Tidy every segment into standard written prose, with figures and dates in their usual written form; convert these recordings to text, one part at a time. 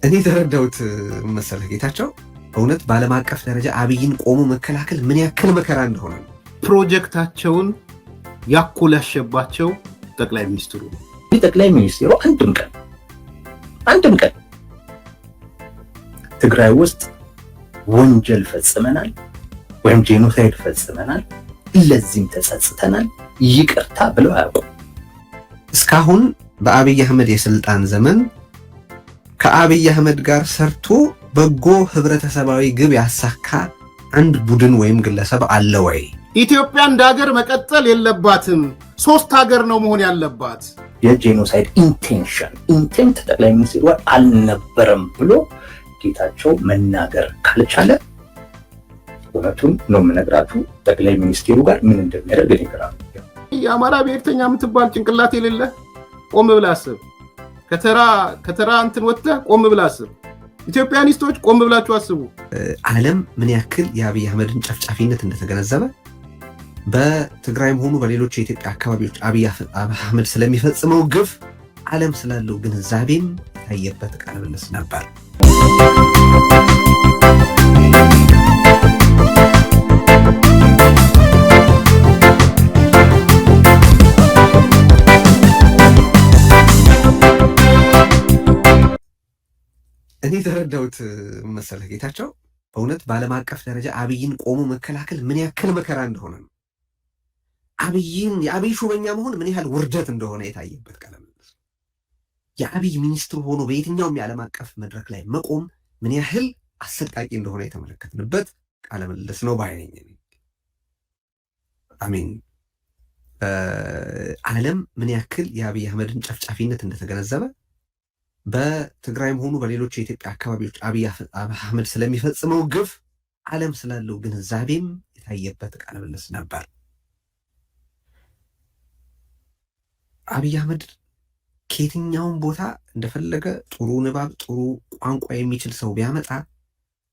እኔ ተረዳሁት መሰለህ ጌታቸው በእውነት በዓለም አቀፍ ደረጃ አብይን ቆሞ መከላከል ምን ያክል መከራ እንደሆነ ነው። ፕሮጀክታቸውን ያኮላሸባቸው ጠቅላይ ሚኒስትሩ ነው። ጠቅላይ ሚኒስትሩ አንድም ቀን ትግራይ ውስጥ ወንጀል ፈጽመናል ወይም ጄኖሳይድ ፈጽመናል ለዚህም ተጸጽተናል ይቅርታ ብለው አያውቁም። እስካሁን በአብይ አህመድ የስልጣን ዘመን ከአብይ አህመድ ጋር ሰርቶ በጎ ህብረተሰባዊ ግብ ያሳካ አንድ ቡድን ወይም ግለሰብ አለ ወይ? ኢትዮጵያ እንደ ሀገር መቀጠል የለባትም፣ ሶስት ሀገር ነው መሆን ያለባት። የጄኖሳይድ ኢንቴንት ጠቅላይ ሚኒስትሩ አልነበረም ብሎ ጌታቸው መናገር ካልቻለ እውነቱን ነው የምነግራችሁ፣ ጠቅላይ ሚኒስትሩ ጋር ምን እንደሚያደርግ ይነግራል። የአማራ ብሔርተኛ የምትባል ጭንቅላት የሌለ ቆም ብለህ አስብ። ከተራ እንትን ወጥተህ ቆም ብለህ አስብ። ኢትዮጵያኒስቶች ቆም ብላችሁ አስቡ። ዓለም ምን ያክል የአብይ አህመድን ጨፍጫፊነት እንደተገነዘበ በትግራይም ሆኑ በሌሎች የኢትዮጵያ አካባቢዎች አብይ አህመድ ስለሚፈጽመው ግፍ ዓለም ስላለው ግንዛቤም የታየበት ቃለ ምልልስ ነበር። እኔ ተረዳሁት መሰለህ ጌታቸው በእውነት በዓለም አቀፍ ደረጃ አብይን ቆሞ መከላከል ምን ያክል መከራ እንደሆነ ነው። የአብይ ሹመኛ መሆን ምን ያህል ውርደት እንደሆነ የታየበት ቃለ ምልልስ። የአብይ ሚኒስትር ሆኖ በየትኛውም የዓለም አቀፍ መድረክ ላይ መቆም ምን ያህል አሰቃቂ እንደሆነ የተመለከትንበት ቃለ ምልልስ ነው ባይነኝ። አሜን። ዓለም ምን ያክል የአብይ አህመድን ጨፍጫፊነት እንደተገነዘበ በትግራይም ሆኑ በሌሎች የኢትዮጵያ አካባቢዎች አብይ አህመድ ስለሚፈጽመው ግፍ ዓለም ስላለው ግንዛቤም የታየበት ቃለ ምልልስ ነበር። አብይ አህመድ ከየትኛውም ቦታ እንደፈለገ ጥሩ ንባብ፣ ጥሩ ቋንቋ የሚችል ሰው ቢያመጣ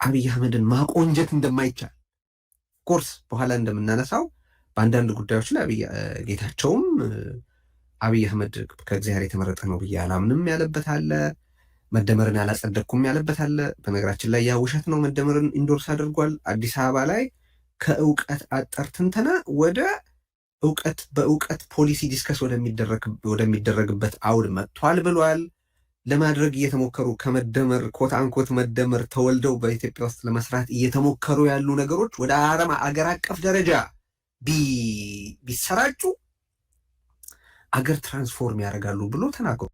አብይ አህመድን ማቆንጀት እንደማይቻል ኮርስ በኋላ እንደምናነሳው በአንዳንድ ጉዳዮች ላይ ጌታቸውም አብይ አህመድ ከእግዚአብሔር የተመረጠ ነው ብዬ አላምንም ያለበት አለ። መደመርን አላጸደቅኩም ያለበት አለ። በነገራችን ላይ ያ ውሸት ነው። መደመርን ኢንዶርስ አድርጓል። አዲስ አበባ ላይ ከእውቀት አጠር ትንተና ወደ በእውቀት ፖሊሲ ዲስከስ ወደሚደረግበት አውድ መጥቷል ብሏል። ለማድረግ እየተሞከሩ ከመደመር ኮት አንኮት መደመር ተወልደው በኢትዮጵያ ውስጥ ለመስራት እየተሞከሩ ያሉ ነገሮች ወደ አገር አቀፍ ደረጃ ቢሰራጩ አገር ትራንስፎርም ያደርጋሉ ብሎ ተናግሮ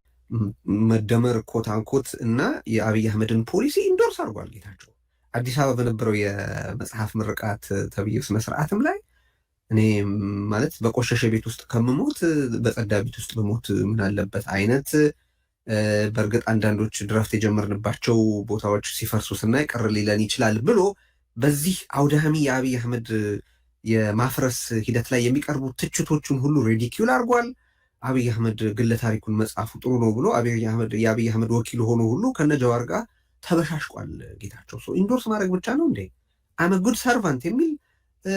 መደመር ኮት አንኮት እና የአብይ አህመድን ፖሊሲ ኢንዶርስ አድርጓል ጌታቸው። አዲስ አበባ በነበረው የመጽሐፍ ምርቃት ተብዬው ስነ ስርዓትም ላይ እኔ ማለት በቆሸሸ ቤት ውስጥ ከምሞት በጸዳ ቤት ውስጥ በሞት ምን አለበት አይነት። በእርግጥ አንዳንዶች ድራፍት የጀመርንባቸው ቦታዎች ሲፈርሱ ስናይ ቅር ሊለን ይችላል ብሎ በዚህ አውዳሚ የአብይ አህመድ የማፍረስ ሂደት ላይ የሚቀርቡ ትችቶቹን ሁሉ ሪዲኪውል አድርጓል። አብይ አህመድ ግለ ታሪኩን መጽሐፉ ጥሩ ነው ብሎ የአብይ አህመድ ወኪል ሆኖ ሁሉ ከነጀዋር ጋር ተበሻሽቋል ጌታቸው። ሰው ኢንዶርስ ማድረግ ብቻ ነው እንዴ? አመ ጉድ ሰርቫንት የሚል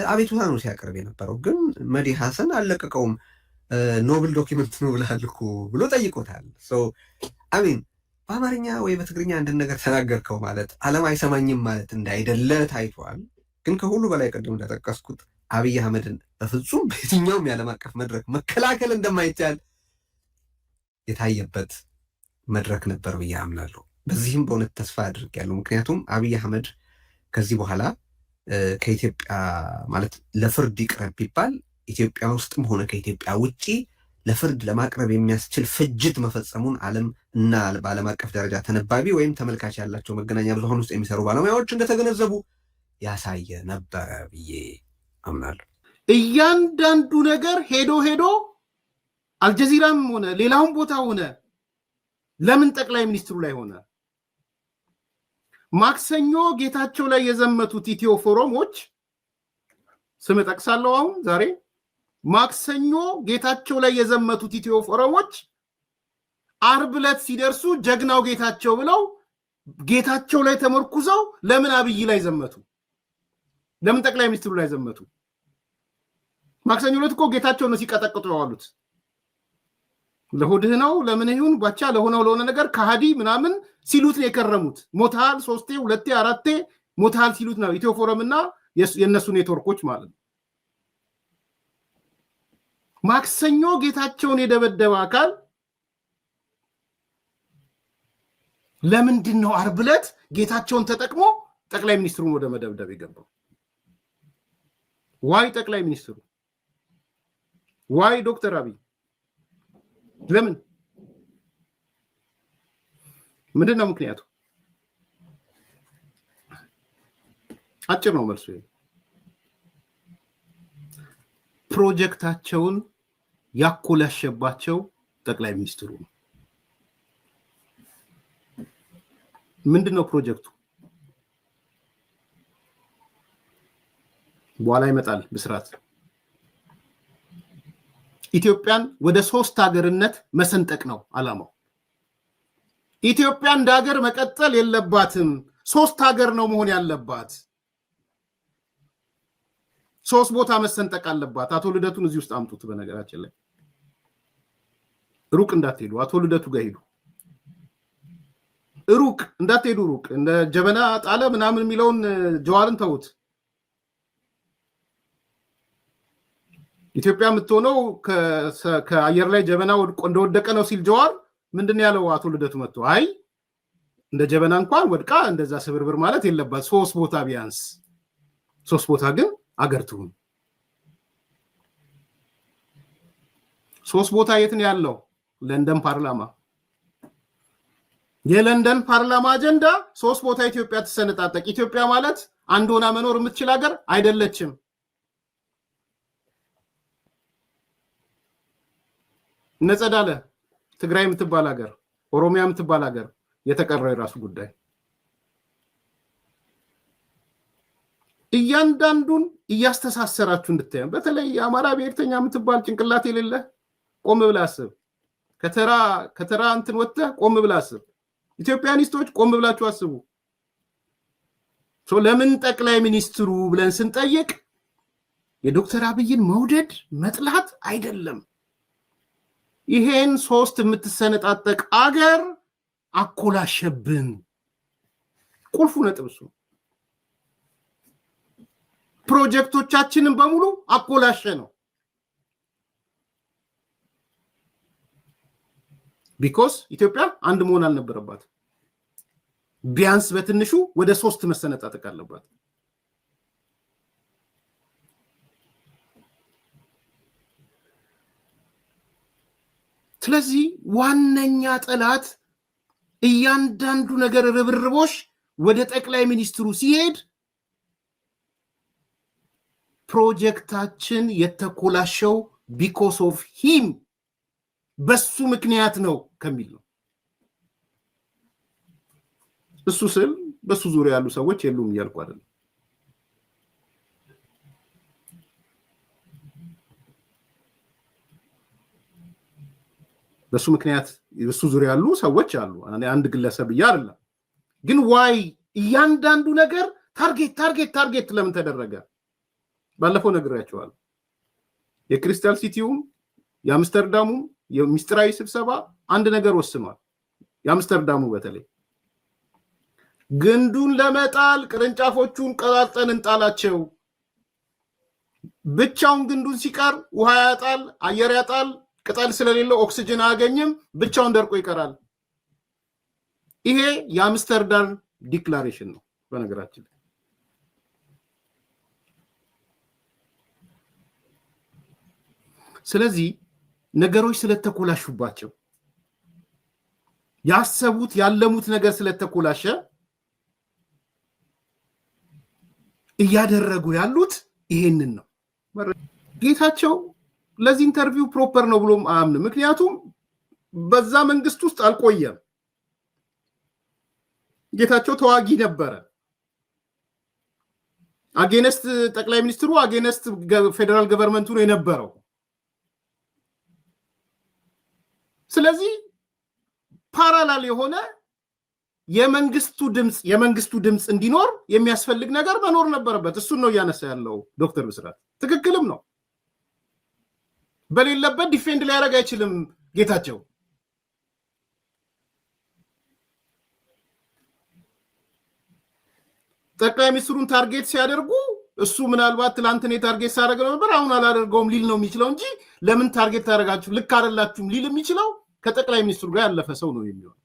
አቤቱታ ነው ሲያቀርብ የነበረው። ግን መዲ ሐሰን አልለቀቀውም። ኖብል ዶኪመንት ነው ብለሃል እኮ ብሎ ጠይቆታል። አሚን በአማርኛ ወይ በትግርኛ አንድን ነገር ተናገርከው ማለት ዓለም አይሰማኝም ማለት እንዳይደለ ታይቷል። ግን ከሁሉ በላይ ቅድም እንደጠቀስኩት አብይ አህመድን በፍጹም በየትኛውም የዓለም አቀፍ መድረክ መከላከል እንደማይቻል የታየበት መድረክ ነበር ብዬ አምናለሁ። በዚህም በእውነት ተስፋ አድርጌያለሁ። ምክንያቱም አብይ አህመድ ከዚህ በኋላ ከኢትዮጵያ ማለት ለፍርድ ይቅረብ ቢባል ኢትዮጵያ ውስጥም ሆነ ከኢትዮጵያ ውጪ ለፍርድ ለማቅረብ የሚያስችል ፍጅት መፈጸሙን ዓለም እና በዓለም አቀፍ ደረጃ ተነባቢ ወይም ተመልካች ያላቸው መገናኛ ብዙሃን ውስጥ የሚሰሩ ባለሙያዎች እንደተገነዘቡ ያሳየ ነበረ ብዬ አምናለሁ። እያንዳንዱ ነገር ሄዶ አልጀዚራም ሆነ ሌላውን ቦታ ሆነ ለምን ጠቅላይ ሚኒስትሩ ላይ ሆነ? ማክሰኞ ጌታቸው ላይ የዘመቱት ኢትዮ ፎረሞች ስም ጠቅሳለሁ። አሁን ዛሬ ማክሰኞ ጌታቸው ላይ የዘመቱት ኢትዮ ፎረሞች ዓርብ ዕለት ሲደርሱ ጀግናው ጌታቸው ብለው ጌታቸው ላይ ተመርኩዘው ለምን አብይ ላይ ዘመቱ? ለምን ጠቅላይ ሚኒስትሩ ላይ ዘመቱ? ማክሰኞ ዕለት እኮ ጌታቸው ነው ሲቀጠቅጡ ያሉት። ለሆድህ ነው ለምን ይሁን ባቻ ለሆነ ነገር ከሃዲ ምናምን ሲሉት ነው የከረሙት። ሞታል 3 2 4 ሞታል ሲሉት ነው ኢትዮ ፎረምና የነሱ ኔትወርኮች ማለት ነው። ማክሰኞ ጌታቸውን የደበደበ አካል ለምንድን ነው ዓርብ ዕለት ጌታቸውን ተጠቅሞ ጠቅላይ ሚኒስትሩን ወደ መደብደብ የገባው? ዋይ ጠቅላይ ሚኒስትሩ? ዋይ ዶክተር አብይ? ለምን? ምንድነው ምክንያቱ? አጭር ነው መልሱ። ፕሮጀክታቸውን ያኮላሸባቸው ጠቅላይ ሚኒስትሩ ነው። ምንድነው ፕሮጀክቱ? በኋላ ይመጣል ብስራት። ኢትዮጵያን ወደ 3 ሀገርነት መሰንጠቅ ነው አላማው። ኢትዮጵያ እንደ ሀገር መቀጠል የለባትም፣ 3 ሀገር ነው መሆን ያለባት። 3 ቦታ መሰንጠቅ አለባት። አቶ ልደቱን እዚህ ውስጥ አምጡት። በነገራችን ላይ ሩቅ እንዳትሄዱ፣ አቶ ልደቱ ጋር ሄዱ። ሩቅ እንዳትሄዱ፣ ሩቅ እንደ ጀበና ጣለ ምናምን የሚለውን ጀዋርን ተውት። ኢትዮጵያ የምትሆነው ከአየር ላይ ጀበና እንደወደቀ ነው ሲል ጀዋር ምንድነው ያለው? አቶ ልደቱ መጥቶ አይ እንደ ጀበና እንኳን ወድቃ እንደዛ ስብርብር ማለት የለባት፣ 3 ቦታ ቢያንስ 3 ቦታ ግን አገር ትሁን። 3 ቦታ የት ነው ያለው? ለንደን ፓርላማ። የለንደን ፓርላማ አጀንዳ 3 ቦታ ኢትዮጵያ ተሰነጣጠቅ። ኢትዮጵያ ማለት አንድ ሆና መኖር የምትችል ሀገር አይደለችም። ነጸዳለ ትግራይ የምትባል ሀገር፣ ኦሮሚያ የምትባል ሀገር፣ የተቀረው የራሱ ጉዳይ። እያንዳንዱን እያስተሳሰራችሁ እንድታዩ። በተለይ የአማራ ብሔርተኛ የምትባል ጭንቅላት የሌለ ቆም ብለህ አስብ። ከተራ እንትን ወጥተህ ቆም ብለህ አስብ። ኢትዮጵያኒስቶች ቆም ብላችሁ አስቡ። ለምን ጠቅላይ ሚኒስትሩ ብለን ስንጠይቅ የዶክተር አብይን መውደድ መጥላት አይደለም። ይሄን 3 የምትሰነጣጠቅ አገር አኮላሸብን። ቁልፉ ነጥብ እሱ። ፕሮጀክቶቻችንን በሙሉ አኮላሸ ነው። ቢኮዝ ኢትዮጵያ አንድ መሆን አልነበረባት። ቢያንስ በትንሹ ወደ 3 መሰነጣጠቅ አለባት። ስለዚህ ዋነኛ ጠላት እያንዳንዱ ነገር ርብርቦሽ ወደ ጠቅላይ ሚኒስትሩ ሲሄድ ፕሮጀክታችን የተኮላሸው ቢኮዝ ኦፍ ሂም በሱ ምክንያት ነው ከሚል ነው። እሱ ስል በሱ ዙሪያ ያሉ ሰዎች የሉም እያልኩ አይደለም። በሱ ምክንያት በሱ ዙሪያ ያሉ ሰዎች አሉ። አንድ ግለሰብ አይደለም። ግን ዋይ እያንዳንዱ ነገር ታርጌት ለምን ተደረገ? ባለፈው ነግሬያቸዋለሁ። የክሪስታል ሲቲውም የአምስተርዳሙ የሚስጥራዊ ስብሰባ አንድ ነገር ወስኗል። የአምስተርዳሙ በተለይ ግንዱን ለመጣል ቅርንጫፎቹን ቀጣጠን እንጣላቸው። ብቻውን ግንዱን ሲቀር ውሃ ያጣል፣ አየር ያጣል፣ ቅጠል ስለሌለው ኦክሲጅን አያገኝም፣ ብቻውን ደርቆ ይቀራል። ይሄ የአምስተርዳም ዲክላሬሽን ነው በነገራችን ላይ። ስለዚህ ነገሮች ስለተኮላሹባቸው ያሰቡት ያለሙት ነገር ስለተኮላሸ እያደረጉ ያሉት ይሄንን ነው። ጌታቸው ለዚህ ኢንተርቪው ፕሮፐር ነው ብሎም አያምንም። ምክንያቱም በዛ መንግስት ውስጥ አልቆየም። ጌታቸው ተዋጊ ነበረ። አጌነስት ጠቅላይ ሚኒስትሩ አጌነስት ፌደራል ገቨርንመንቱ ነው የነበረው። ስለዚህ ፓራላል የሆነ የመንግስቱ ድምጽ እንዲኖር የሚያስፈልግ ነገር መኖር ነበረበት። እሱን ነው እያነሳ ያለው ዶክተር ብስራት። ትክክልም ነው። በሌለበት ዲፌንድ ሊያደርግ አይችልም። ጌታቸው። ጠቅላይ ሚኒስትሩን ታርጌት ሲያደርጉ እሱ ምናልባት ትላንት እኔ ታርጌት ሳደርግ ነበር አሁን አላደርገውም ሊል ነው የሚችለው እንጂ ለምን ታርጌት ታደርጋችሁ ልክ አይደላችሁም ሊል የሚችለው ከጠቅላይ ሚኒስትሩ ጋር ያለፈ ሰው ነው የሚሆነው።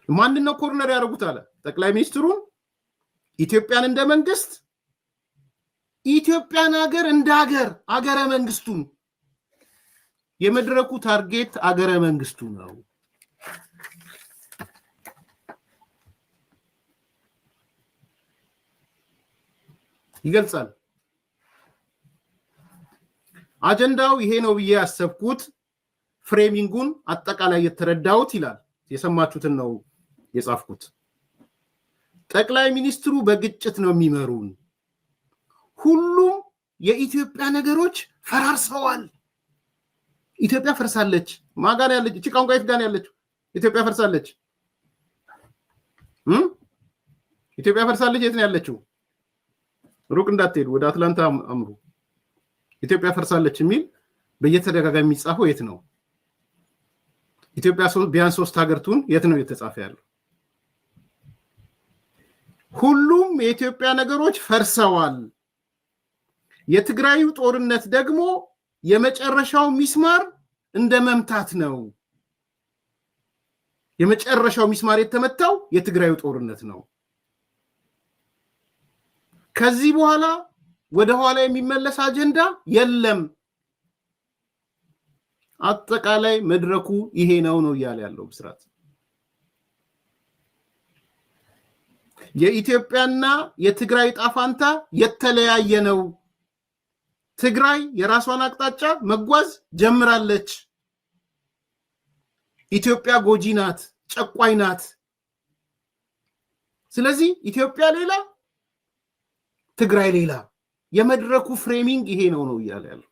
ማንን ነው ኮርነር ያደርጉት አለ ጠቅላይ ሚኒስትሩን፣ ኢትዮጵያን እንደ መንግስት፣ ኢትዮጵያን ሀገር እንደ ሀገር፣ አገረ መንግስቱን። የመድረኩ ታርጌት አገረ መንግስቱ ነው። ይገልጻል። አጀንዳው ይሄ ነው ብዬ ያሰብኩት ፍሬሚንጉን አጠቃላይ የተረዳሁት ይላል። የሰማችሁትን ነው የጻፍኩት። ጠቅላይ ሚኒስትሩ በግጭት ነው የሚመሩን። ሁሉም የኢትዮጵያ ነገሮች ፈራርሰዋል። ኢትዮጵያ ፈርሳለች። ማጋን ያለች እቺ ቋንቋ የት ጋር ያለችው? ኢትዮጵያ ፈርሳለች። ኢትዮጵያ ፈርሳለች የት ነው ያለችው? ሩቅ እንዳትሄዱ፣ ወደ አትላንታ አምሩ። ኢትዮጵያ ፈርሳለች የሚል በየተደጋጋሚ የሚጻፈው የት ነው? ኢትዮጵያ ቢያንስ 3 ሀገርቱን የት ነው የተጻፈ ያለው? ሁሉም የኢትዮጵያ ነገሮች ፈርሰዋል። የትግራዩ ጦርነት ደግሞ የመጨረሻው ሚስማር እንደ መምታት ነው። የመጨረሻው ሚስማር የተመታው የትግራዩ ጦርነት ነው። ከዚህ በኋላ ወደ ኋላ የሚመለስ አጀንዳ የለም። አጠቃላይ መድረኩ ይሄ ነው እያለ ያለው ብስራት። የኢትዮጵያና የትግራይ ጣፋንታ የተለያየ ነው። ትግራይ የራሷን አቅጣጫ መጓዝ ጀምራለች። ኢትዮጵያ ጎጂ ናት፣ ጨቋኝ ናት። ስለዚህ ኢትዮጵያ ሌላ፣ ትግራይ ሌላ። የመድረኩ ፍሬሚንግ ይሄ ነው እያለ ያለው።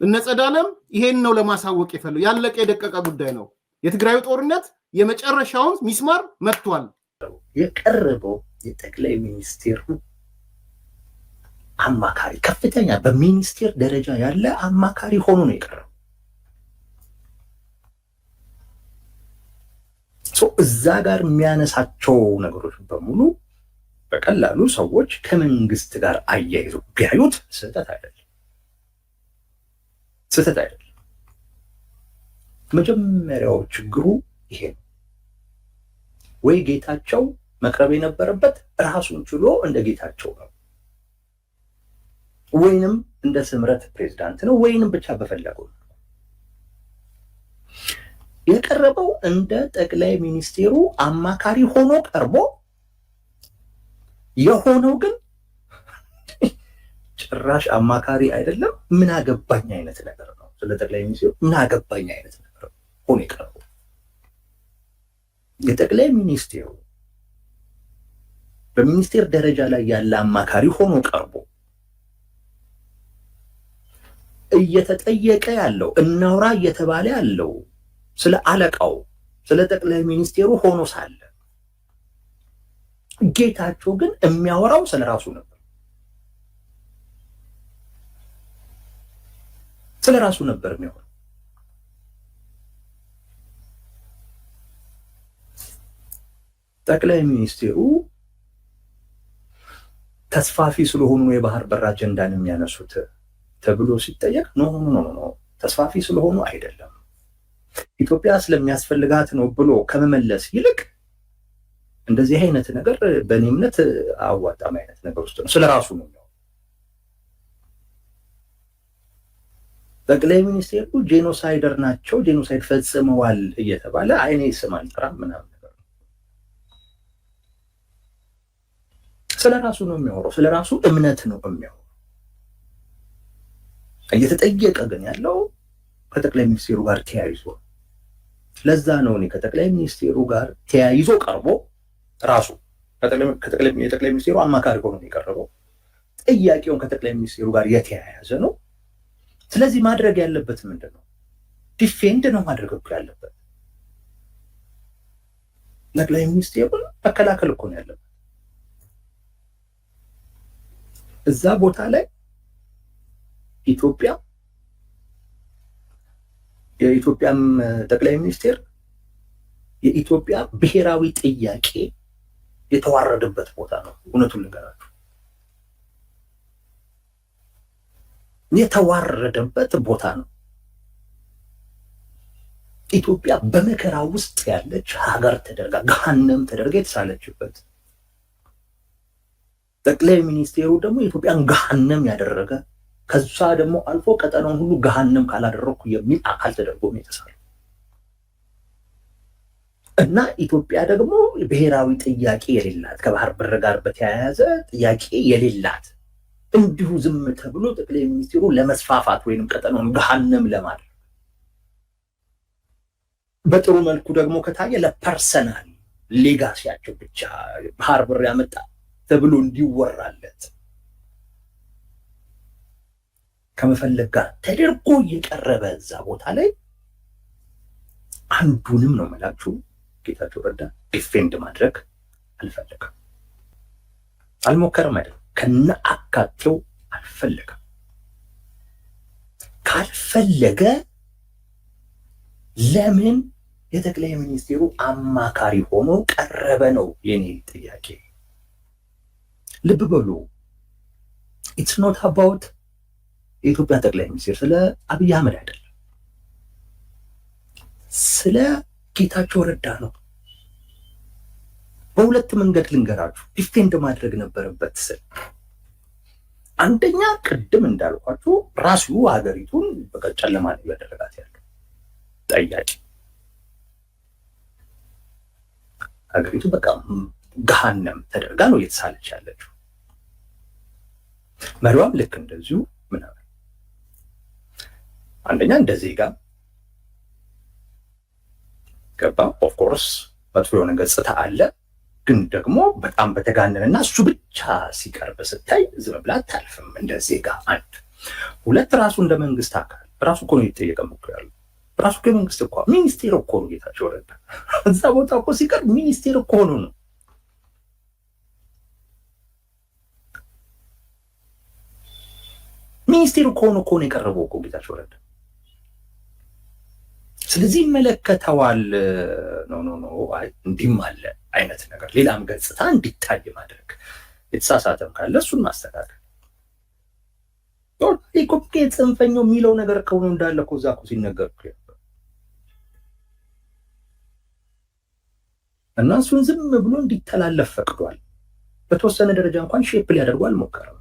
እነጸዳለም ይሄን ነው ለማሳወቅ የፈለው። ያለቀ የደቀቀ ጉዳይ ነው። የትግራዩ ጦርነት የመጨረሻውን ሚስማር መጥቷል። የቀረበው የጠቅላይ ሚኒስቴሩ አማካሪ ከፍተኛ በሚኒስቴር ደረጃ ያለ አማካሪ ሆኖ ነው የቀረበው። እዛ ጋር የሚያነሳቸው ነገሮች በሙሉ በቀላሉ ሰዎች ከመንግስት ጋር አያይዞ ቢያዩት ስህተት አይደለም። መጀመሪያው ችግሩ ይሄ ነው። ወይ ጌታቸው መቅረብ የነበረበት ራሱን ችሎ እንደ ጌታቸው ነው፣ ወይንም እንደ ስምረት ፕሬዝዳንት ነው፣ ወይንም ብቻ በፈለገው ነው የቀረበው። እንደ ጠቅላይ ሚኒስቴሩ አማካሪ ሆኖ ቀርቦ የሆነው ግን ጭራሽ አማካሪ አይደለም፣ ምን አገባኝ አይነት ነገር ነው። ስለ ጠቅላይ ሚኒስቴሩ ምን አገባኝ አይነት ነገር ሆኖ የቀረበው። የጠቅላይ ሚኒስቴሩ በሚኒስቴር ደረጃ ላይ ያለ አማካሪ ሆኖ ቀርቦ እየተጠየቀ ያለው እናውራ እየተባለ ያለው ስለ አለቃው ስለ ጠቅላይ ሚኒስቴሩ ሆኖ ሳለ ጌታቸው ግን የሚያወራው ስለ ራሱ ነበር። ስለ ራሱ ነበር የሚያወራው። ጠቅላይ ሚኒስቴሩ ተስፋፊ ስለሆኑ የባህር በር አጀንዳን የሚያነሱት ተብሎ ሲጠየቅ ኖ ተስፋፊ ስለሆኑ አይደለም፣ ኢትዮጵያ ስለሚያስፈልጋት ነው ብሎ ከመመለስ ይልቅ እንደዚህ አይነት ነገር በእኔ እምነት አዋጣም አይነት ነገር ውስጥ ነው። ስለራሱ ነው። ጠቅላይ ሚኒስቴሩ ጄኖሳይደር ናቸው፣ ጄኖሳይድ ፈጽመዋል እየተባለ አይኔ ስም አልጠራም ምናምን ነገር ስለራሱ ነው የሚያወራው። ስለራሱ እምነት ነው የሚያወራው። እየተጠየቀ ግን ያለው ከጠቅላይ ሚኒስቴሩ ጋር ተያይዞ። ለዛ ነው እኔ ከጠቅላይ ሚኒስቴሩ ጋር ተያይዞ ቀርቦ ራሱ የጠቅላይ ሚኒስቴሩ አማካሪ ሆኖ የቀረበው ጥያቄውን ከጠቅላይ ሚኒስቴሩ ጋር የተያያዘ ነው። ስለዚህ ማድረግ ያለበት ምንድን ነው? ዲፌንድ ነው ማድረግ እኮ ያለበት። ጠቅላይ ሚኒስቴሩን መከላከል እኮ ነው ያለበት። እዛ ቦታ ላይ ኢትዮጵያ የኢትዮጵያም ጠቅላይ ሚኒስቴር የኢትዮጵያ ብሔራዊ ጥያቄ የተዋረደበት ቦታ ነው። እውነቱን ልንገራችሁ፣ የተዋረደበት ቦታ ነው። ኢትዮጵያ በመከራ ውስጥ ያለች ሀገር ተደርጋ ገሃነም ተደርጋ የተሳለችበት፣ ጠቅላይ ሚኒስቴሩ ደግሞ የኢትዮጵያን ገሃነም ያደረገ ከዛ ደግሞ አልፎ ቀጠናውን ሁሉ ገሃነም ካላደረኩ የሚል አካል ተደርጎ ነው የተሳለው። እና ኢትዮጵያ ደግሞ ብሔራዊ ጥያቄ የሌላት ከባህር በር ጋር በተያያዘ ጥያቄ የሌላት እንዲሁ ዝም ተብሎ ጠቅላይ ሚኒስትሩ ለመስፋፋት ወይንም ቀጠናውን ገሃነም ለማድረግ በጥሩ መልኩ ደግሞ ከታየ ለፐርሰናል ሌጋሲያቸው ብቻ ባህር በር ያመጣ ተብሎ እንዲወራለት ከመፈለግ ጋር ተደርጎ እየቀረበ እዛ ቦታ ላይ አንዱንም ነው መላችሁ ጌታቸው ረዳ ዲፌንድ ማድረግ አልፈለገም፣ አልሞከረም አይደለም፣ ከነ አካቴው አልፈለገም። ካልፈለገ ለምን የጠቅላይ ሚኒስቴሩ አማካሪ ሆኖ ቀረበ ነው የኔ ጥያቄ። ልብ በሉ፣ ኢትስ ኖት አባውት የኢትዮጵያ ጠቅላይ ሚኒስቴር ስለ አብይ አህመድ አይደለም፣ ስለ ጌታቸው ረዳ ነው። በሁለት መንገድ ልንገራችሁ ዲፌንድ ማድረግ ነበረበት ስል፣ አንደኛ ቅድም እንዳልኳችሁ ራሱ ሀገሪቱን በቃ ጨለማ ነው ያደረጋት ያለው ጠያቂ፣ ሀገሪቱ በቃ ገሃነም ተደርጋ ነው እየተሳለች ያለችው። መሪዋም ልክ እንደዚሁ ምናምን አንደኛ እንደዚህ ጋር ገባ። ኦፍኮርስ መጥፎ የሆነ ገጽታ አለ፣ ግን ደግሞ በጣም በተጋነነና እሱ ብቻ ሲቀርብ ስታይ ዝም ብላ አታልፍም እንደዚህ ጋር። አንድ ሁለት፣ ራሱ እንደ መንግስት አካል ራሱ እኮ ነው እየተጠየቀ ሞክራሉ። ራሱ ከመንግስት እኮ ሚኒስቴር እኮ ነው ጌታቸው ረዳ። እዛ ቦታ እኮ ሲቀርብ ሚኒስቴር እኮ ነው። ሚኒስቴር እኮ ነው የቀረበው እኮ ጌታቸው ረዳ። ስለዚህ ይመለከተዋል። ኖ እንዲህም አለ አይነት ነገር ሌላም ገጽታ እንዲታይ ማድረግ፣ የተሳሳተም ካለ እሱን ማስተካከል። ኢኮፒ ጽንፈኛው የሚለው ነገር ከሆነ እንዳለ እኮ እዛ እኮ ሲነገር እና እሱን ዝም ብሎ እንዲተላለፍ ፈቅዷል። በተወሰነ ደረጃ እንኳን ሼፕ ሊያደርጉ አልሞከረም።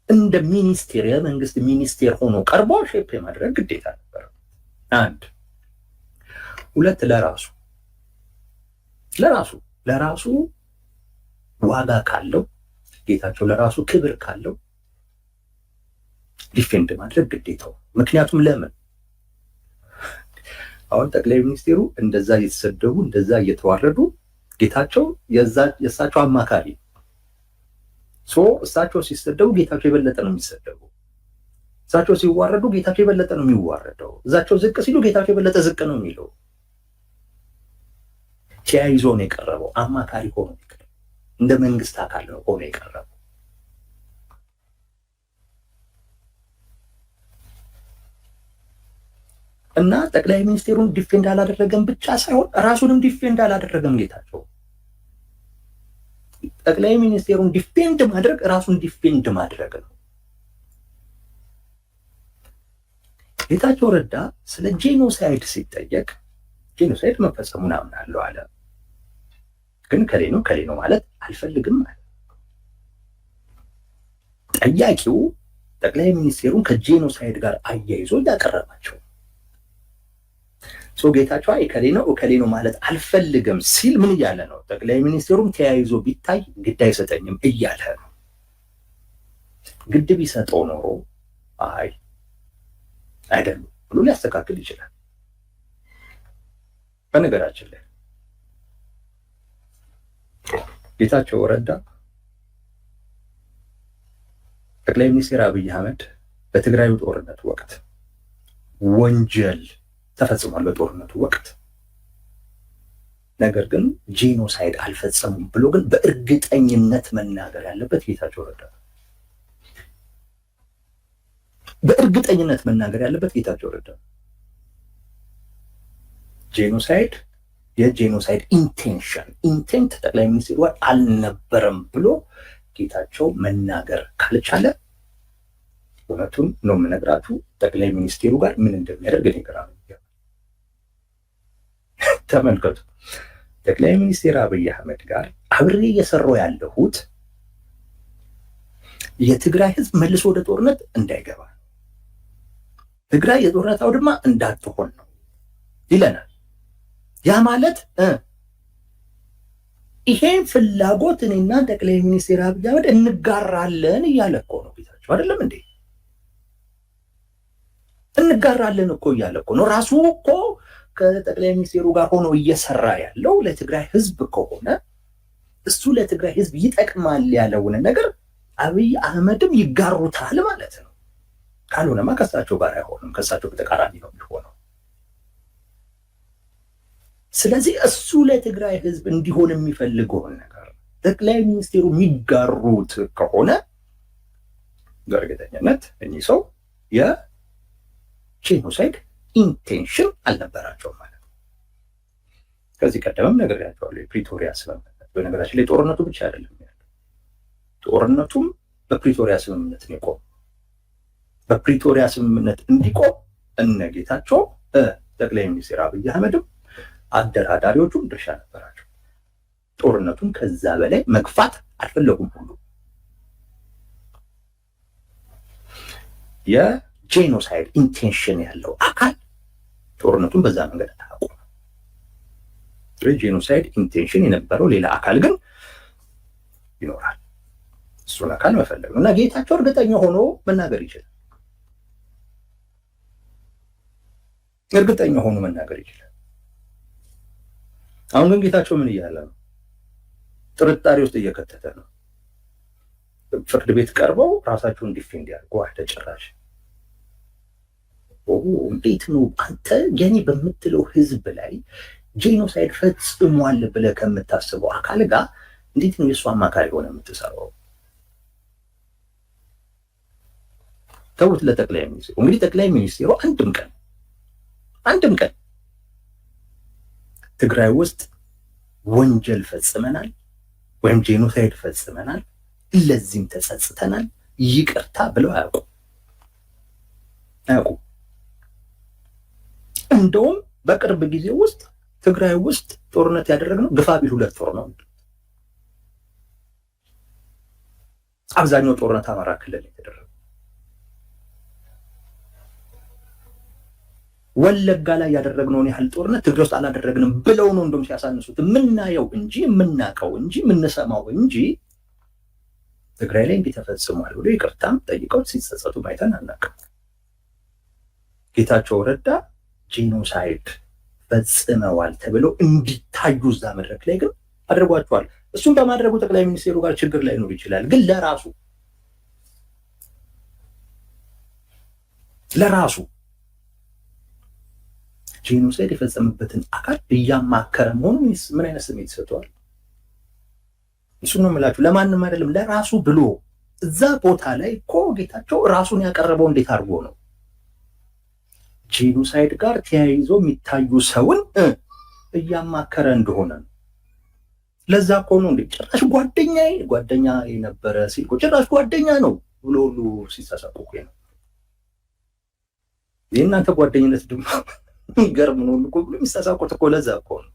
እንደ ሚኒስቴር የመንግስት ሚኒስቴር ሆኖ ቀርቦ ሼፕ የማድረግ ግዴታ ነበር። አንድ ሁለት፣ ለራሱ ዋጋ ካለው ጌታቸው ለራሱ ክብር ካለው ዲፌንድ ማድረግ ግዴታው። ምክንያቱም ለምን አሁን ጠቅላይ ሚኒስቴሩ እንደዛ እየተሰደቡ እንደዛ እየተዋረዱ ጌታቸው የእሳቸው አማካሪ እሳቸው ሲሰደቡ ጌታቸው የበለጠ ነው የሚሰደቡ፣ እሳቸው ሲዋረዱ ጌታቸው የበለጠ ነው የሚዋረደው፣ እዛቸው ዝቅ ሲሉ ጌታቸው የበለጠ ዝቅ ነው የሚለው። ተያይዞ ነው የቀረበው፣ አማካሪ ሆኖ እንደ መንግስት አካል ነው ሆኖ የቀረበው። እና ጠቅላይ ሚኒስቴሩን ዲፌንድ አላደረገም ብቻ ሳይሆን ራሱንም ዲፌንድ አላደረገም ጌታቸው። ጠቅላይ ሚኒስቴሩን ዲፌንድ ማድረግ ራሱን ዲፌንድ ማድረግ ነው። ጌታቸው ረዳ ስለ ጄኖሳይድ ሲጠየቅ ጄኖሳይድ መፈጸሙን አምናለሁ አለ። ግን ከሌ ነው ማለት አልፈልግም አለ። ጠያቂው ጠቅላይ ሚኒስቴሩን ከጄኖሳይድ ጋር አያይዞ እያቀረባቸው ጌታቸው ከሌ ነው ማለት አልፈልግም ሲል ምን እያለ ነው? ጠቅላይ ሚኒስቴሩም ተያይዞ ቢታይ ግድ አይሰጠኝም እያለ ነው። ግድ ቢሰጠው ኖሮ አይደሉም ብሎ ሊያስተካክል ይችላል። በነገራችን ላይ ጌታቸው ረዳ ጠቅላይ ሚኒስትር አብይ አህመድ በትግራዩ ጦርነት ወቅት ወንጀል ተፈጽሟል በጦርነቱ ወቅት። ነገር ግን ጄኖሳይድ አልፈጸሙም ብሎ ግን በእርግጠኝነት መናገር ያለበት ጌታቸው ረዳ። በእርግጠኝነት መናገር ያለበት ጌታቸው ረዳ ጄኖሳይድ የጄኖሳይድ ኢንቴንት ጠቅላይ ሚኒስትሩ አልነበረም ብሎ ጌታቸው መናገር ካልቻለ እውነቱን ነው የምነግራችሁ፣ ጠቅላይ ሚኒስቴሩ ጋር ምን እንደሚያደርግ ይነግራል። ተመልከቱ። ጠቅላይ ሚኒስትር አብይ አህመድ ጋር አብሬ እየሰራው ያለሁት የትግራይ ህዝብ መልሶ ወደ ጦርነት እንዳይገባ፣ ትግራይ የጦርነት አውድማ እንዳትሆን ነው ይለናል። ያ ማለት ይሄን ፍላጎት እኔና ጠቅላይ ሚኒስትር አብይ አህመድ እንጋራለን እያለ እኮ ነው። ጌታቸው አይደለም እንዴ? እንጋራለን እኮ እያለ እኮ ነው። ራሱ እኮ ከጠቅላይ ሚኒስትሩ ጋር ሆኖ እየሰራ ያለው ለትግራይ ህዝብ ከሆነ እሱ ለትግራይ ህዝብ ይጠቅማል ያለውን ነገር አብይ አህመድም ይጋሩታል ማለት ነው። ካልሆነማ ከሳቸው ጋር አይሆንም፣ ከሳቸው በተቃራኒ ነው የሚሆነው። ስለዚህ እሱ ለትግራይ ህዝብ እንዲሆን የሚፈልገውን ነገር ጠቅላይ ሚኒስትሩ የሚጋሩት ከሆነ በእርግጠኝነት እኚህ ሰው የጄኖሳይድ ኢንቴንሽን አልነበራቸውም ማለት ነው። ከዚህ ቀደምም ነግሬያቸዋለሁ። የፕሪቶሪያ ስምምነት በነገራችን ላይ ጦርነቱ ብቻ አይደለም ያለው፣ ጦርነቱም በፕሪቶሪያ ስምምነት ነው የቆመው። በፕሪቶሪያ ስምምነት እንዲቆም እነ ጌታቸው ጠቅላይ ሚኒስትር አብይ አህመድም አደራዳሪዎቹም ድርሻ ነበራቸው። ጦርነቱን ከዛ በላይ መግፋት አልፈለጉም። ሁሉ የጄኖሳይድ ኢንቴንሽን ያለው አካል ጦርነቱን በዛ መንገድ አያውቁም። ጄኖሳይድ ኢንቴንሽን የነበረው ሌላ አካል ግን ይኖራል። እሱን አካል መፈለግ ነው እና ጌታቸው እርግጠኛ ሆኖ መናገር ይችላል። እርግጠኛ ሆኖ መናገር ይችላል። አሁን ግን ጌታቸው ምን እያለ ነው? ጥርጣሬ ውስጥ እየከተተ ነው። ፍርድ ቤት ቀርበው ራሳቸውን ዲፌንድ ያድርጉ አለ። ጭራሽ እንዴት ነው አንተ የኔ በምትለው ህዝብ ላይ ጄኖሳይድ ፈጽሟል ብለህ ከምታስበው አካል ጋር እንዴት ነው የእሱ አማካሪ ሆነ የምትሰራው? ተውት ለጠቅላይ ሚኒስትሩ። እንግዲህ ጠቅላይ ሚኒስትሩ አንድም ቀን ትግራይ ውስጥ ወንጀል ፈጽመናል ወይም ጄኖሳይድ ፈጽመናል፣ ለዚህም ተጸጽተናል፣ ይቅርታ ብለው አያውቁም። እንደውም በቅርብ ጊዜ ውስጥ ትግራይ ውስጥ ጦርነት ያደረግነው ግፋ ቢል 2 ወር ነው። አብዛኛው ጦርነት አማራ ክልል የተደረገው። ወለጋ ላይ ያደረግነውን ያህል ጦርነት ትግራይ ውስጥ አላደረግንም ብለው ነው እንደውም ሲያሳንሱት የምናየው እንጂ የምናውቀው እንጂ የምንሰማው እንጂ ትግራይ ላይ እንዲህ ተፈጽሟል ብሎ ይቅርታም ጠይቀው ሲጸጸቱ ማይተን አናውቅም። ጌታቸው ረዳ ጄኖሳይድ ፈጽመዋል ተብለው እንዲታዩ እዛ መድረክ ላይ ግን አድርጓቸዋል። እሱም በማድረጉ ጠቅላይ ሚኒስትሩ ጋር ችግር ላይኖር ይችላል። ግን ለራሱ ጄኖሳይድ የፈጸመበትን አካል እያማከረ መሆኑ ምን አይነት ስሜት ይሰጠዋል? እሱ ነው የምላችሁ። ለማንም አይደለም፣ ለራሱ ብሎ እዛ ቦታ ላይ እኮ ጌታቸው ራሱን ያቀረበው እንዴት አድርጎ ነው? ጄኖሳይድ ጋር ተያይዞ የሚታዩ ሰውን እያማከረ እንደሆነ ነው። ለዛ እኮ ነው እንዴ ጭራሽ ጓደኛ የነበረ ሲል እኮ ጭራሽ ጓደኛ ነው ብሎ ሁሉ ሲሳሳቁ ነው። የእናንተ ጓደኝነት ድማ ገርም ነው እኮ ብሎ የሚሳሳቁት እኮ ለዛ እኮ ነው።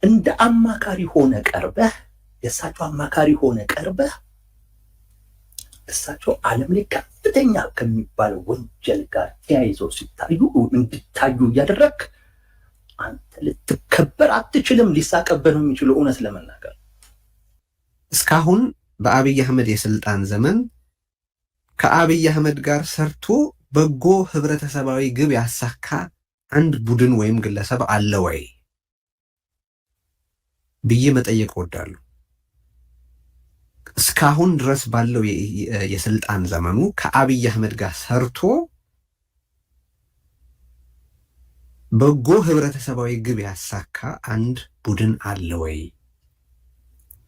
እንደ አማካሪ ሆነ ቀርበህ የእሳቸው አማካሪ ሆነ ቀርበህ እሳቸው ዓለም ላይ ከፍተኛ ከሚባለው ወንጀል ጋር ተያይዘው እንዲታዩ እያደረግ አንተ ልትከበር አትችልም። ሊሳቀበል ነው የሚችለው እውነት ለመናገር እስካሁን በአብይ አህመድ የስልጣን ዘመን ከአብይ አህመድ ጋር ሰርቶ በጎ ህብረተሰባዊ ግብ ያሳካ አንድ ቡድን ወይም ግለሰብ አለ ወይ ብዬ መጠየቅ እወዳለሁ። እስካሁን ድረስ ባለው የስልጣን ዘመኑ ከአብይ አህመድ ጋር ሰርቶ በጎ ህብረተሰባዊ ግብ ያሳካ አንድ ቡድን አለ ወይ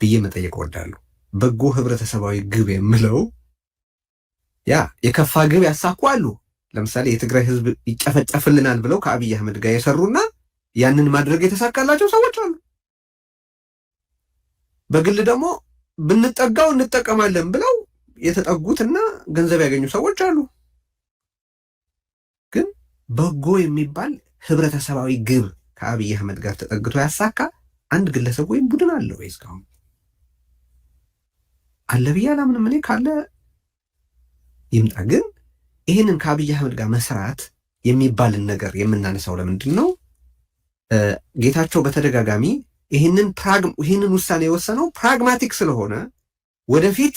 ብዬ መጠየቅ እወዳለሁ። በጎ ህብረተሰባዊ ግብ የምለው ያ የከፋ ግብ ያሳኩ አሉ። ለምሳሌ የትግራይ ህዝብ ይጨፈጨፍልናል ብለው ከአብይ አህመድ ጋር የሰሩና ያንን ማድረግ የተሳካላቸው ሰዎች አሉ። በግል ደግሞ ብንጠጋው እንጠቀማለን ብለው የተጠጉትና ገንዘብ ያገኙ ሰዎች አሉ። ግን በጎ የሚባል ህብረተሰባዊ ግብ ከአብይ አህመድ ጋር ተጠግቶ ያሳካ አንድ ግለሰብ ወይም ቡድን አለ ወይ? እስካሁን አለ ብዬ አላምንም። እኔ ካለ ይምጣ። ግን ይህንን ከአብይ አህመድ ጋር መስራት የሚባልን ነገር የምናነሳው ለምንድን ነው? ጌታቸው በተደጋጋሚ ይህንን ውሳኔ የወሰነው ፕራግማቲክ ስለሆነ ወደፊት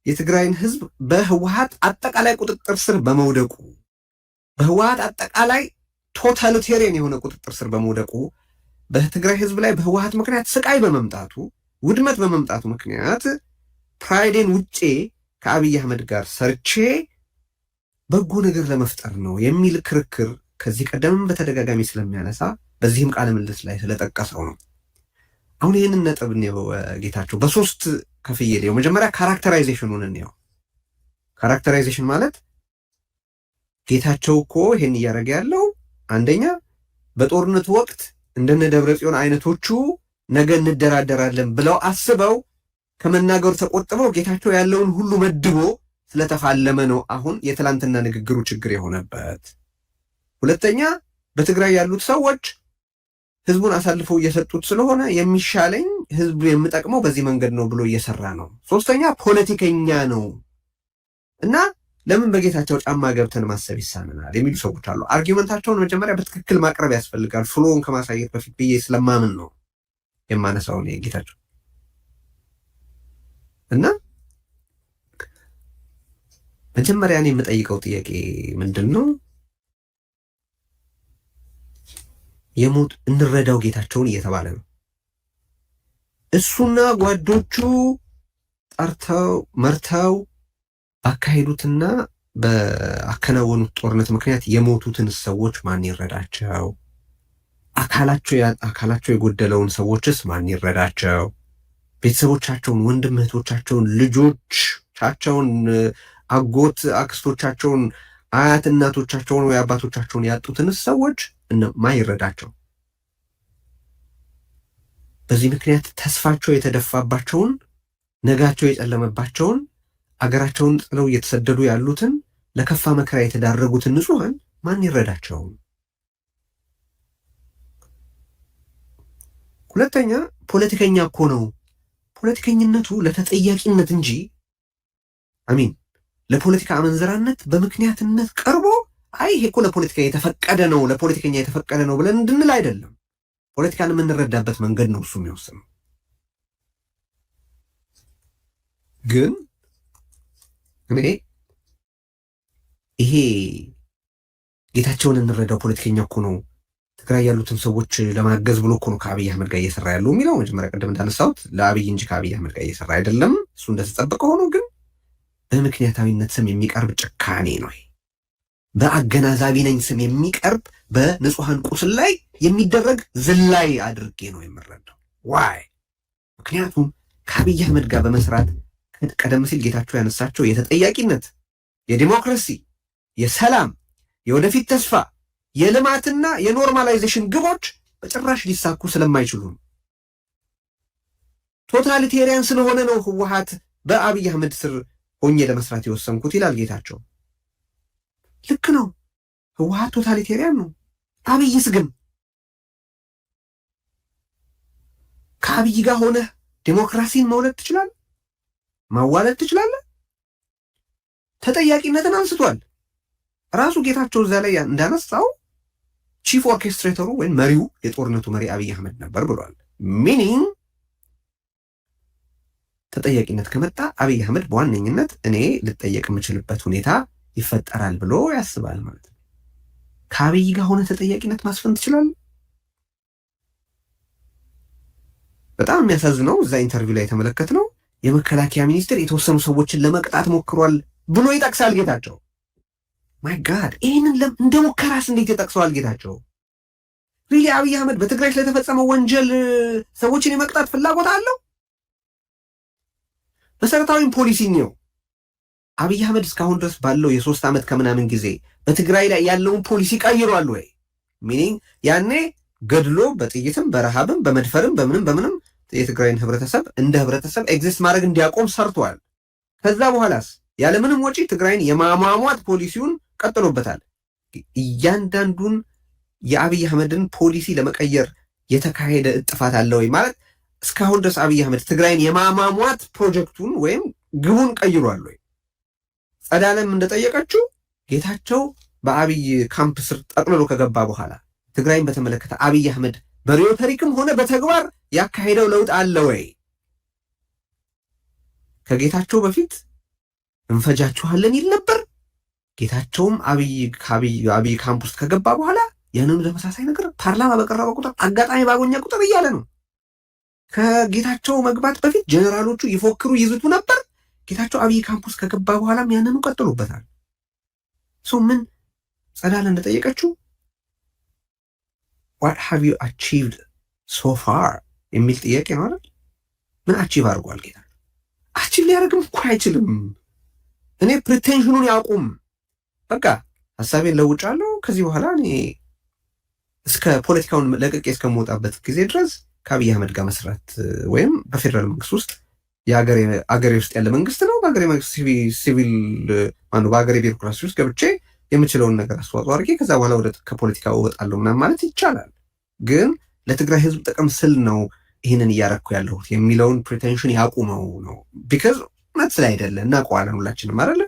የትግራይን ህዝብ በህወሓት አጠቃላይ ቁጥጥር ስር በመውደቁ በህወሓት አጠቃላይ ቶታሊቴሪያን የሆነ ቁጥጥር ስር በመውደቁ በትግራይ ህዝብ ላይ በህወሓት ምክንያት ስቃይ በመምጣቱ ውድመት በመምጣቱ ምክንያት ፕራይዴን ውጬ ከአብይ አህመድ ጋር ሰርቼ በጎ ነገር ለመፍጠር ነው የሚል ክርክር ከዚህ ቀደምም በተደጋጋሚ ስለሚያነሳ በዚህም ቃለ ምልልስ ላይ ስለጠቀሰው ነው። አሁን ይህንን ነጥብ ነው ጌታቸው በሶስት ከፍዬ ነው። መጀመሪያ ካራክተራይዜሽኑን ነው። ካራክተራይዜሽን ማለት ጌታቸው እኮ ይሄን እያደረገ ያለው አንደኛ በጦርነቱ ወቅት እንደነ ደብረጽዮን አይነቶቹ ነገ እንደራደራለን ብለው አስበው ከመናገሩ ተቆጥበው ጌታቸው ያለውን ሁሉ መድቦ ስለተፋለመ ነው አሁን የትላንትና ንግግሩ ችግር የሆነበት። ሁለተኛ በትግራይ ያሉት ሰዎች ህዝቡን አሳልፈው እየሰጡት ስለሆነ የሚሻለኝ ህዝቡ የምጠቅመው በዚህ መንገድ ነው ብሎ እየሰራ ነው። ሶስተኛ ፖለቲከኛ ነው እና ለምን በጌታቸው ጫማ ገብተን ማሰብ ይሳነናል የሚሉ ሰዎች አሉ። አርጊመንታቸውን መጀመሪያ በትክክል ማቅረብ ያስፈልጋል ፍሎውን ከማሳየት በፊት ብዬ ስለማምን ነው የማነሳው ነው ጌታቸው። እና መጀመሪያ እኔ የምጠይቀው ጥያቄ ምንድን ነው? የሞት እንረዳው ጌታቸውን እየተባለ ነው። እሱና ጓዶቹ ጠርተው መርተው ባካሄዱትና በአከናወኑት ጦርነት ምክንያት የሞቱትን ሰዎች ማን ይረዳቸው? አካላቸው የጎደለውን ሰዎችስ ማን ይረዳቸው? ቤተሰቦቻቸውን፣ ወንድም እህቶቻቸውን፣ ልጆቻቸውን፣ አጎት አክስቶቻቸውን፣ አያት እናቶቻቸውን ወይ አባቶቻቸውን ያጡትን ሰዎች ማን ይረዳቸው? በዚህ ምክንያት ተስፋቸው የተደፋባቸውን፣ ነጋቸው የጨለመባቸውን፣ አገራቸውን ጥለው እየተሰደዱ ያሉትን፣ ለከፋ መከራ የተዳረጉትን ንጹሐን ማን ይረዳቸው? ሁለተኛ ፖለቲከኛ እኮ ነው። ፖለቲከኝነቱ ለተጠያቂነት እንጂ ለፖለቲካ አመንዝራነት በምክንያትነት ቀርቦ አይ ይሄ እኮ ለፖለቲካ የተፈቀደ ነው ለፖለቲከኛ የተፈቀደ ነው ብለን እንድንል አይደለም። ፖለቲካን የምንረዳበት መንገድ ነው እሱ የሚወስነው። ግን እኔ ይሄ ጌታቸውን እንረዳው ፖለቲከኛ እኮ ነው ትግራይ ያሉትን ሰዎች ለማገዝ ብሎ እኮ ነው ከአብይ አህመድ ጋር እየሰራ ያለው የሚለው መጀመሪያ ቀደም እንዳነሳሁት ለአብይ እንጂ ከአብይ አህመድ ጋር እየሰራ አይደለም። እሱ እንደተጠበቀ ሆኖ ግን በምክንያታዊነት ስም የሚቀርብ ጭካኔ ነው። በአገናዛቢ ነኝ ስም የሚቀርብ በንጹሐን ቁስል ላይ የሚደረግ ዝላይ አድርጌ ነው የምረዳው። ዋይ? ምክንያቱም ከአብይ አህመድ ጋር በመስራት ቀደም ሲል ጌታቸው ያነሳቸው የተጠያቂነት፣ የዲሞክራሲ፣ የሰላም፣ የወደፊት ተስፋ፣ የልማትና የኖርማላይዜሽን ግቦች በጭራሽ ሊሳኩ ስለማይችሉ ነው። ቶታሊቴሪያን ስለሆነ ነው ህወሓት በአብይ አህመድ ስር ሆኜ ለመስራት የወሰንኩት ይላል ጌታቸው። ልክ ነው። ህወሓት ቶታሊቴሪያን ነው። አብይስ ግን ከአብይ ጋር ሆነህ ዴሞክራሲን መውለድ ትችላለህ፣ ማዋለድ ትችላለህ። ተጠያቂነትን አንስቷል። ራሱ ጌታቸው እዛ ላይ እንዳነሳው ቺፍ ኦርኬስትሬተሩ ወይም መሪው የጦርነቱ መሪ አብይ አህመድ ነበር ብሏል። ሚኒንግ ተጠያቂነት ከመጣ አብይ አህመድ በዋነኝነት እኔ ልጠየቅ የምችልበት ሁኔታ ይፈጠራል ብሎ ያስባል ማለት ነው። ከአብይ ጋር ሆነ ተጠያቂነት ማስፈን ትችላለህ። በጣም የሚያሳዝነው እዛ ኢንተርቪው ላይ የተመለከትነው የመከላከያ ሚኒስትር የተወሰኑ ሰዎችን ለመቅጣት ሞክሯል ብሎ ይጠቅሳል ጌታቸው። ማይ ጋድ፣ ይህንን እንደ ሙከራስ እንዴት ይጠቅሰዋል ጌታቸው? ሪሊ አብይ አህመድ በትግራይ ስለተፈጸመው ወንጀል ሰዎችን የመቅጣት ፍላጎት አለው? መሰረታዊ ፖሊሲ ነው። አብይ አህመድ እስካሁን ድረስ ባለው የ3 ዓመት ከምናምን ጊዜ በትግራይ ላይ ያለውን ፖሊሲ ቀይሯል ወይ? ሚኒንግ ያኔ ገድሎ በጥይትም በረሃብም በመድፈርም በምንም የትግራይን ህብረተሰብ እንደ ህብረተሰብ ኤግዚስት ማድረግ እንዲያቆም ሰርቷል። ከዛ በኋላስ ያለምንም ወጪ ትግራይን የማሟሟት ፖሊሲውን ቀጥሎበታል። እያንዳንዱን የአብይ አህመድን ፖሊሲ ለመቀየር የተካሄደ እጥፋት አለ ወይ ማለት እስካሁን ድረስ አብይ አህመድ ትግራይን የማሟሟት ፕሮጀክቱን ወይም ግቡን ቀይሯል ወይ? ጸዳለም እንደጠየቀችው ጌታቸው በአብይ ካምፕ ስር ጠቅልሎ ከገባ በኋላ ትግራይን በተመለከተ አብይ አህመድ በሪዮተሪክም ሆነ በተግባር ያካሄደው ለውጥ አለ ወይ? ከጌታቸው በፊት እንፈጃችኋለን ይል ነበር። ጌታቸውም አብይ ካምፕ ውስጥ ከገባ በኋላ ያንኑ ተመሳሳይ ነገር ፓርላማ በቀረበ ቁጥር አጋጣሚ ባገኘ ቁጥር እያለ ነው። ከጌታቸው መግባት በፊት ጀነራሎቹ ይፎክሩ ይዝቱ ነበር። ጌታቸው አብይ ካምፕ ውስጥ ከገባ በኋላም ያንኑ ቀጥሎበታል። ምን ጸዳለ እንደጠየቀችው what have you achieved so far የሚል ጥያቄ ነው አይደል? ምን አቺቭ አድርጓል ጌታ? አቺቭ ሊያደርግም እኮ አይችልም። እኔ ፕሪቴንሽኑን ያቁም። በቃ ሐሳቤን ለውጫለሁ። ከዚህ በኋላ እኔ እስከ ፖለቲካውን ለቅቄ እስከምወጣበት ጊዜ ድረስ ከአብይ አህመድ ጋር መስራት ወይም በፌደራል መንግስት ውስጥ የአገሬ ውስጥ ያለ መንግስት ነው። በአገሬ መንግስት ሲቪል በአገሬ ቢሮክራሲ ውስጥ ገብቼ የምችለውን ነገር አስተዋጽኦ አድርጌ ከዛ በኋላ ወደ ከፖለቲካ እወጣለሁ ምናምን ማለት ይቻላል። ግን ለትግራይ ህዝብ ጥቅም ስል ነው ይህንን እያረኩ ያለሁት የሚለውን ፕሪቴንሽን ያቁመው ነው። ቢካዝ እውነት ስለ አይደለ እናውቀዋለን ሁላችንም አይደለ?